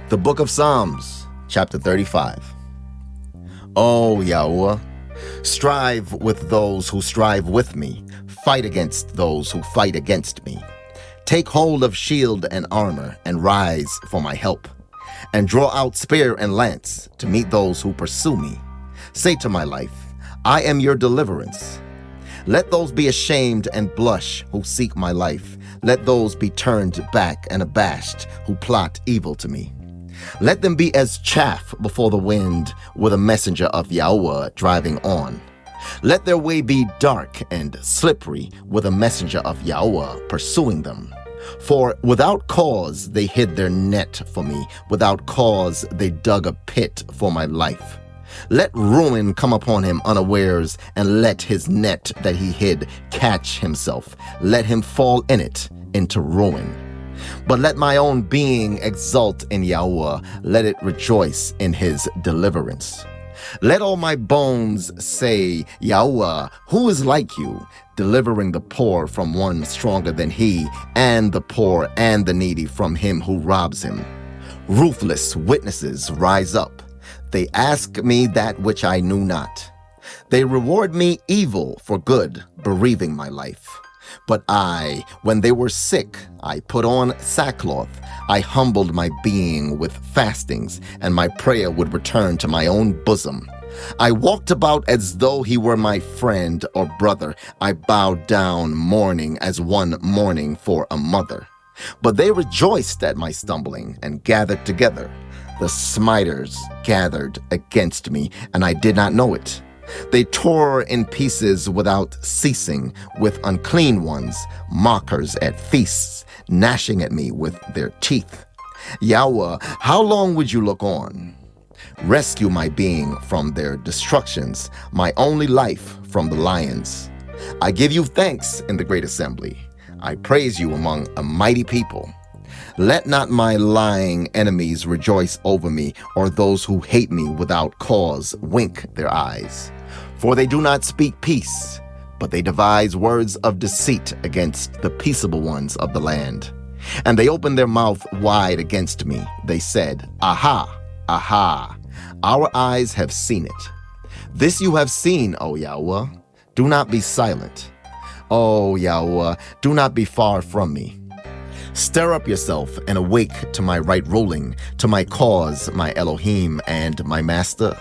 The Book of Psalms, chapter 35. O YAHUAH, strive with those who strive with me. Fight against those who fight against me. Take hold of shield and armor, and rise for my help. And draw out spear and lance to meet those who pursue me. Say to my life, I am your deliverance. Let those be ashamed and blush who seek my life. Let those be turned back and abashed who plot evil to me. Let them be as chaff before the wind, with a messenger of YAHUAH driving on. Let their way be dark and slippery, with a messenger of YAHUAH pursuing them. For without cause they hid their net for me, without cause they dug a pit for my life. Let ruin come upon him unawares, and let his net that he hid catch himself. Let him fall in it into ruin. But let my own being exult in YAHUAH, let it rejoice in his deliverance. Let all my bones say, YAHUAH, who is like you, delivering the poor from one stronger than he, and the poor and the needy from him who robs him. Ruthless witnesses rise up. They ask me that which I knew not. They reward me evil for good, bereaving my life. But I, when they were sick, I put on sackcloth. I humbled my being with fastings, and my prayer would return to my own bosom. I walked about as though he were my friend or brother. I bowed down mourning as one mourning for a mother. But they rejoiced at my stumbling and gathered together. The smiters gathered against me, and I did not know it. They tore in pieces without ceasing, with unclean ones, mockers at feasts, gnashing at me with their teeth. YAHUAH, how long would you look on? Rescue my being from their destructions, my only life from the lions. I give you thanks in the great assembly. I praise you among a mighty people. Let not my lying enemies rejoice over me, or those who hate me without cause wink their eyes. For they do not speak peace, but they devise words of deceit against the peaceable ones of the land. And they opened their mouth wide against me. They said, Aha, aha, our eyes have seen it. This you have seen, O YAHUAH. Do not be silent. O YAHUAH, do not be far from me. Stir up yourself and awake to my right ruling, to my cause, my Elohim and my Master.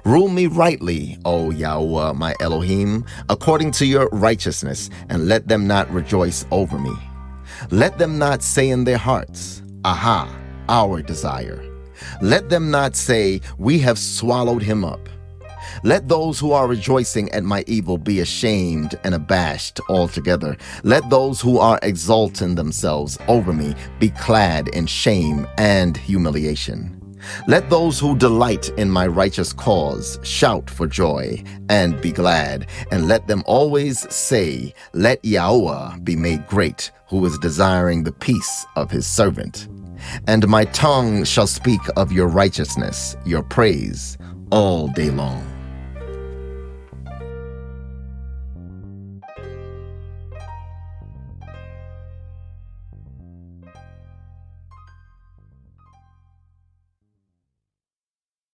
Rule me rightly, O YAHUAH, my Elohim, according to your righteousness, and let them not rejoice over me. Let them not say in their hearts, Aha, our desire. Let them not say, We have swallowed him up. Let those who are rejoicing at my evil be ashamed and abashed altogether. Let those who are exalting themselves over me be clad in shame and humiliation. Let those who delight in my righteous cause shout for joy and be glad, and let them always say, Let YAHUAH be made great, who is desiring the peace of his servant. And my tongue shall speak of your righteousness, your praise, all day long.